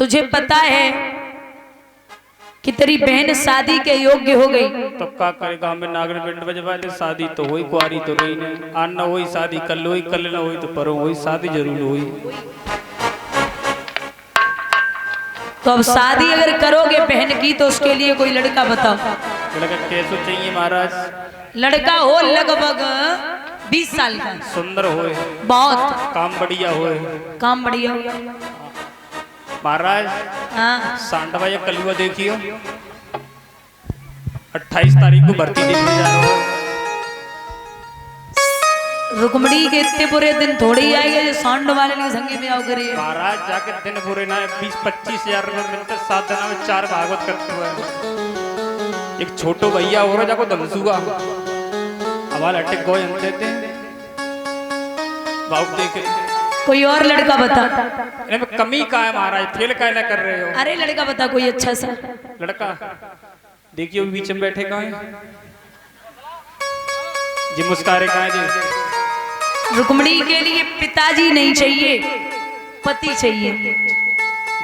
तुझे पता है कि तेरी बहन शादी के योग्य हो गई। तो का करे गांव में नागन पिंड बजवा दे, शादी तो हुई, कुआरी तो रही नहीं। आन न हुई शादी, कल हुई, कल न हुई तो परों हुई, शादी जरूर हुई। तो अब शादी अगर करोगे बहन की तो उसके लिए कोई लड़का बताओ। लड़का कैसे चाहिए महाराज? लड़का हो लगभग 20 साल का, सुंदर होए, बहुत काम बढ़िया होए। काम बढ़िया महाराज हाँ। सांडवा या कलुआ देखियो, 28 तारीख को भर्ती देखने जा रहा हूँ। रुकमणी के इतने बुरे दिन थोड़े ही आएंगे जो सांड वाले के संगे में आओ करे। महाराज जाके दिन बुरे ना 20-25 हजार रुपये मिलते, 7 दिन में 4 भागवत करते हुए। एक छोटो भैया हो रहा जाको दमसुआ हमारे अटक गो देते बाबू देखे। कोई और लड़का बता। इनमें कमी का है महाराज, फेल का ना कर रहे हो। अरे लड़का बता कोई अच्छा सा लड़का देखियो बीच में बैठे कहाँ है जी, मुस्कारे कहाँ है जी? रुक्मणी के लिए पिताजी नहीं चाहिए, पति चाहिए।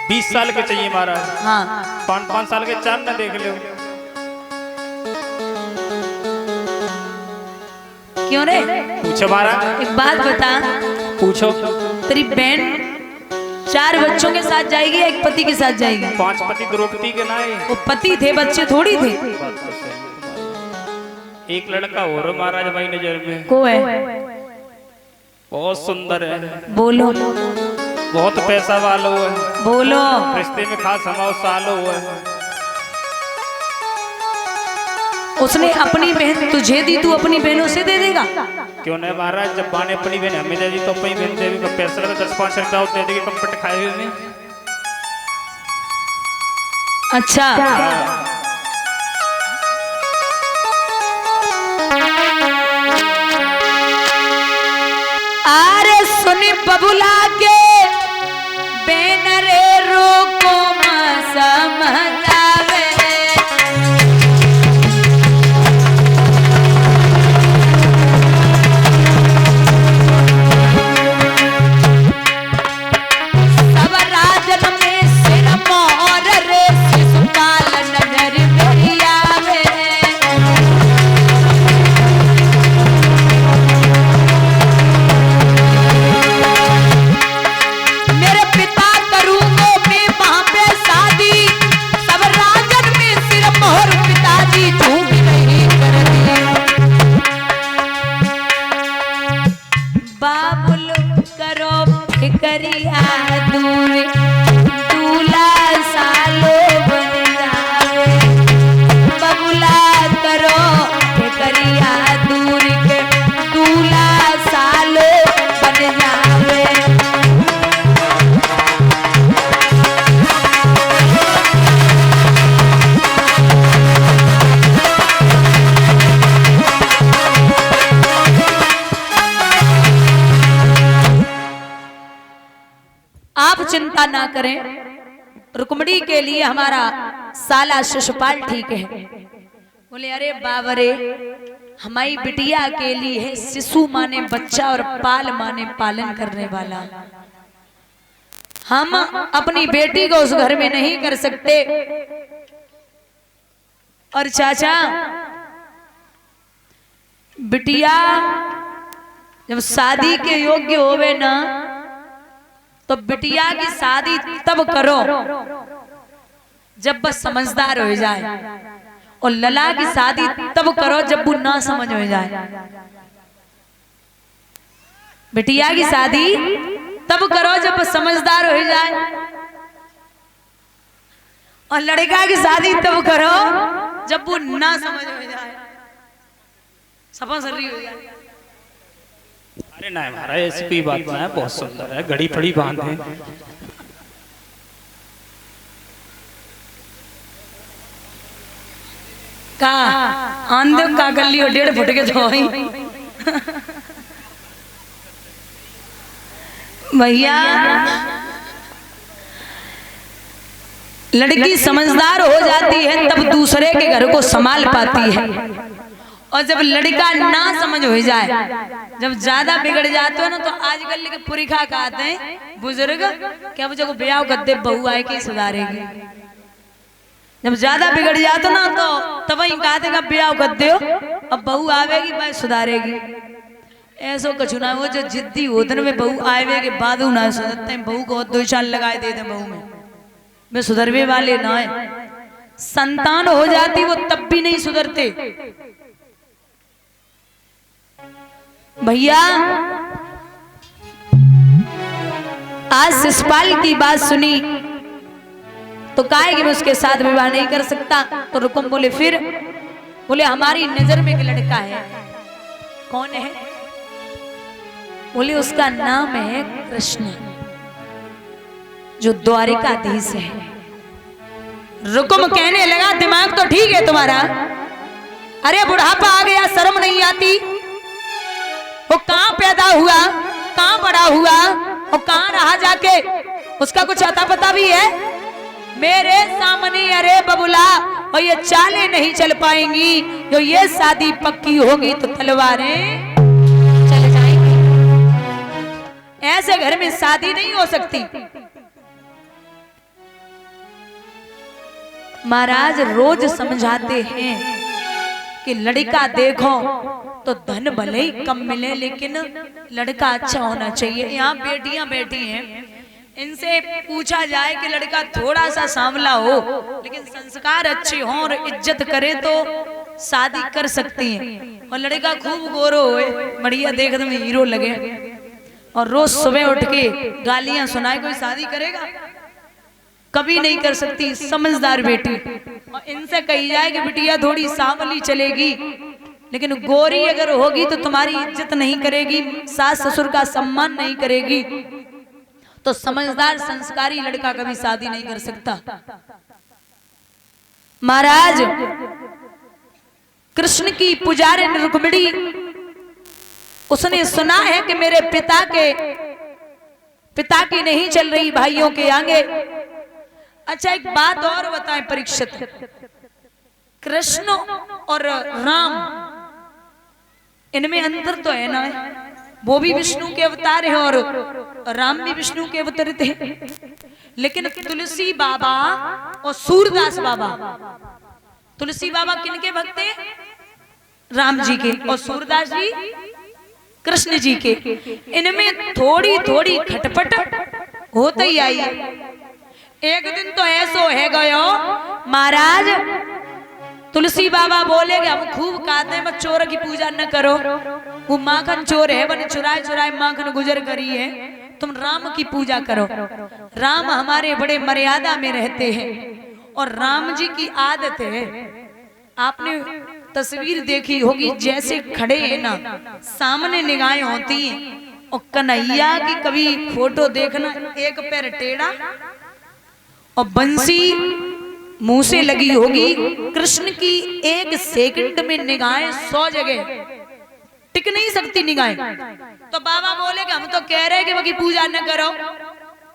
20 साल के चाहिए महाराज। हाँ 5-5 साल के 4 ना देख लो। क्यों रे? पूछो महाराज। एक बात बता, पूछो। तेरी बहन 4 बच्चों के साथ जाएगी या एक पति के साथ जाएगी? 5 पति द्रौपदी के नाए। वो पति थे, बच्चे थोड़ी थे। एक लड़का हो रहा महाराज भाई नजर में को है? बहुत सुंदर है, बोलो बहुत पैसा वालो है, बोलो। रिश्ते में खास हमारा सालो है। उसने अपनी बहन तुझे दी, तू अपनी बहनों से दे देगा? क्यों नहीं महाराज, जब बाने अपनी बहन हमें दे दी तो अपनी बहन देवी का पैसा लगा 10-5 रुपया दे देगी, कपट खाए हुए में। अच्छा अरे सुनी बबुला के बेनरे रोको समझावे। सब राजन में सिर मोर रे शिशुपाल नजर मेरी आवे। मेरे पिता करूंगो मैं वहां पे शादी, सब राजन में सिर मोहर पिताजी झूठ नहीं करती। बाबुल करो फिकरिया दूर, दूल्हा सालो बन जावे। बबुला करो फिकरिया दूर के, दूल्हा सालो बन जावे। आप चिंता ना करें, रुक्मणी के लिए हमारा साला शिशुपाल ठीक है। बोले अरे बाबरे, हमारी बिटिया के लिए है शिशु माने बच्चा और पाल माने पालन करने वाला। हम अपनी बेटी को उस घर में नहीं कर सकते। और चाचा, बिटिया जब शादी के योग्य होवे ना तो बिटिया की शादी तब करो जब बस समझदार हो जाए, और लला की शादी तब करो जब वो ना समझ हो जाए। बिटिया की शादी तब करो जब बस समझदार हो जाए, और लड़का की शादी तब करो जब वो ना समझ हो जाए, सपा सर्री हो जाए। अरे ना महाराज ऐसी कोई बात ना है, बहुत सुंदर है, घड़ी फड़ी बांध है। का आंधे का गली 1.5 फुट के धोई भैया। लड़की समझदार हो जाती है तब दूसरे के घर को संभाल पाती है, और जब लड़का ना समझ हो जाए, जब ज्यादा बिगड़ जाते हो ना, तो आजकल के पुरिखा कहते हैं बुजुर्ग क्या मुझे को ब्याह गद्दे बहू आए कि सुधारेगी। जब ज्यादा बिगड़ जाते ना तो तब ही कहते हैं ब्याह गद्दे हो, अब बहू आवेगी मैं सुधारेगी। ऐसो कछु ना हो, जो जिद्दी होते में बहू आवे के बाद ना सुधरते हैं। बहू को 2 साल लगाए देते बहू में सुधरवे वाले ना है। संतान हो जाती वो तब भी नहीं सुधरते भैया। आज शिषपाल की बात सुनी तो कहा कि मैं उसके साथ विवाह नहीं कर सकता। तो रुकुम बोले फिर? बोले हमारी नजर में एक लड़का है। कौन है? बोले उसका नाम है कृष्ण, जो द्वारिकाधीश है। रुकुम कहने लगा दिमाग तो ठीक है तुम्हारा, अरे बुढ़ापा आ गया, शर्म नहीं आती? वो कहां पैदा हुआ, कहां बड़ा हुआ और कहां रहा जाके, उसका कुछ अता पता भी है? मेरे सामने अरे बबुला, और ये चालें नहीं चल पाएंगी। जो ये शादी पक्की होगी तो तलवारें चल जाएंगी। ऐसे घर में शादी नहीं हो सकती। महाराज रोज समझाते हैं कि लड़का देखो तो धन भले ही कम मिले, लेकिन लड़का अच्छा होना चाहिए। यहाँ बेटियां बैठी हैं, इनसे पूछा जाए कि लड़का थोड़ा सा सांवला हो लेकिन संस्कार अच्छे हों और इज्जत करे तो शादी कर सकती हैं। और लड़का खूब गोरो हो, बढ़िया देखने में हीरो लगे और रोज सुबह उठ के गालियां सुनाए, कोई शादी करेगा? कभी नहीं कर सकती। समझदार बेटी, और इनसे कही जाए कि बिटिया थोड़ी सांवली चलेगी, लेकिन गोरी अगर होगी तो तुम्हारी इज्जत नहीं करेगी, सास ससुर का सम्मान नहीं करेगी। तो समझदार संस्कारी लड़का कभी शादी नहीं कर सकता। महाराज कृष्ण की पुजारी रुक्मिणी, उसने सुना है कि मेरे पिता की नहीं चल रही भाइयों के आगे। अच्छा एक बात और बताएं परीक्षित, कृष्ण और राम इनमें अंतर तो है ना? वो भी विष्णु के अवतार है और राम भी विष्णु के अवतरित है। लेकिन तुलसी बाबा और सूरदास बाबा, तुलसी बाबा किनके भक्त हैं? राम जी के, और सूरदास जी कृष्ण जी के। इनमें थोड़ी थोड़ी खटपट होते ही आई है। एक दिन तो ऐसो है गयो महाराज, तुलसी बाबा बोले कि हम खूब कहते हैं मत चोर की पूजा न करो, वो माखन चोर है, बने चुराए चुराए माखन गुजर करी है, तुम राम की पूजा करो। राम हमारे बड़े मर्यादा में रहते हैं और राम जी की आदत है, आपने तस्वीर देखी होगी, जैसे खड़े हैं ना सामने निगाहें होती हैं। और कन्हैया की कभी फोटो देखना, एक पैर टेढ़ा और बंसी मुंह से लगी होगी। कृष्ण की एक सेकंड में निगाहें 100 जगह टिक नहीं सकती निगाहें। तो बाबा बोले कि हम तो कह रहे कि बाकी पूजा न करो,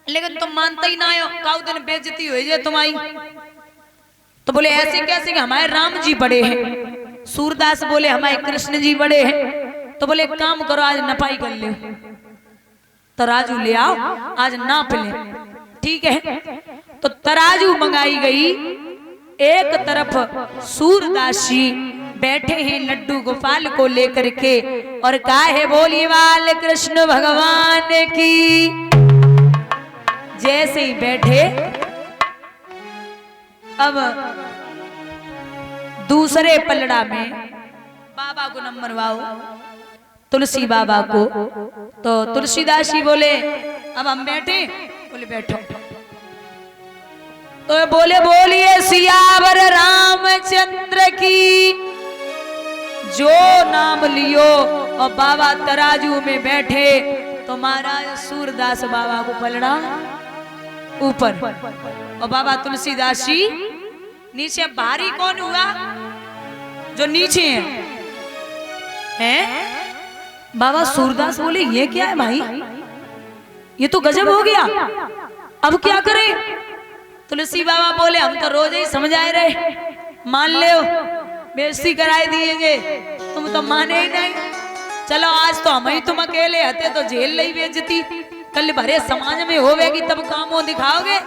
लेकिन तुम मानते ही ना हो, काउ दिन बेइज्जती हुई है तुम्हारी। तो बोले ऐसे कैसे कि हमारे राम जी बड़े हैं। सूरदास बोले हमारे कृष्ण जी बड़े हैं। तो बोले एक काम करो, आज नपाई कर ले, तराजू ले आओ, आज नाप ले। ठीक है, तो तराजू मंगाई गई। एक तरफ सूरदास जी बैठे हैं लड्डू गोपाल को लेकर के और कहा है बोलिए वाल कृष्ण भगवान की। जैसे ही बैठे, अब दूसरे पलड़ा में बाबा को नंबर वाओ, तुलसी बाबा को। तो तुलसीदास जी बोले अब हम बैठे? बोले बैठो। तो बोले बोलिए सियावर रामचंद्र की। जो नाम लियो और बाबा तराजू में बैठे तो महाराज सूरदास बाबा को पलड़ा ऊपर और बाबा तुलसीदास जी नीचे। भारी कौन हुआ? जो नीचे हैं। बाबा सूरदास बोले ये क्या है भाई, ये तो गजब हो गया, अब क्या करें? तुलसी बाबा बोले हम तो रोज ही समझाए रहे, मान ले बेइज्जती कराए दिएंगे। तुम तो माने ही नहीं। चलो आज तो हम ही तुम अकेले हते तो जेल नहीं बेचती, कल भरे समाज में होवेगी तब काम वो दिखाओगे।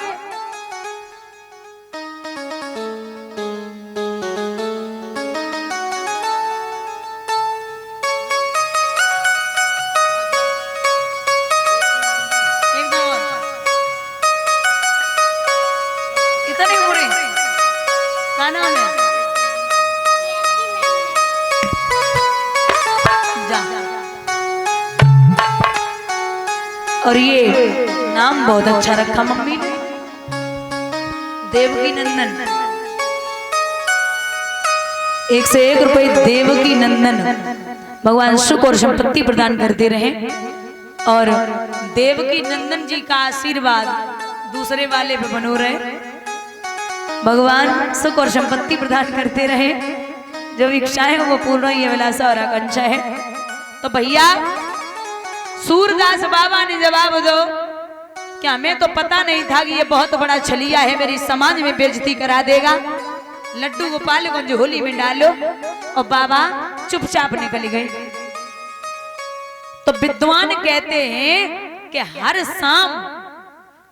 और ये नाम बहुत अच्छा रखा मम्मी ने, देवकी नंदन। 1 से 1 रुपए देवकी नंदन। भगवान सुख और संपत्ति प्रदान करते रहे और देवकी नंदन जी का आशीर्वाद दूसरे वाले पे बनो रहे। भगवान सुख और संपत्ति प्रदान करते रहे, जो इच्छाएं वो पूर्ण हो, ये अभिलाषा और आकांक्षा है। तो भैया सूरदास बाबा ने जवाब दो कि हमें तो पता नहीं था कि ये बहुत बड़ा छलिया है, मेरी समाज में बेइज्जती करा देगा। लड्डू गोपाल को झोली में डालो। और बाबा चुपचाप निकल गए। तो विद्वान कहते हैं कि हर शाम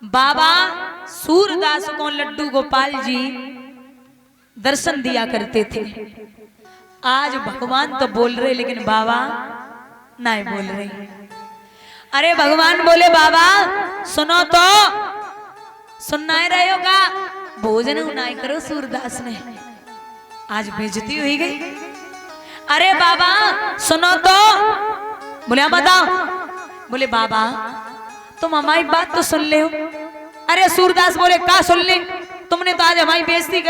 बाबा सूरदास को लड्डू गोपाल जी दर्शन दिया करते थे। आज भगवान तो बोल रहे लेकिन बाबा नहीं बोल रहे। अरे भगवान बोले बाबा सुनो तो, सुनना ही रहे होगा, भोजन उनाई करो। सूरदास ने आज बेइज्जती हुई गई। अरे बाबा सुनो तो, बोले बताओ। बोले बाबा तुम हमारी बात तो सुन ले हो। अरे सूरदास बोले का सुन ले, तुमने तो आज हमारी बेइज्जती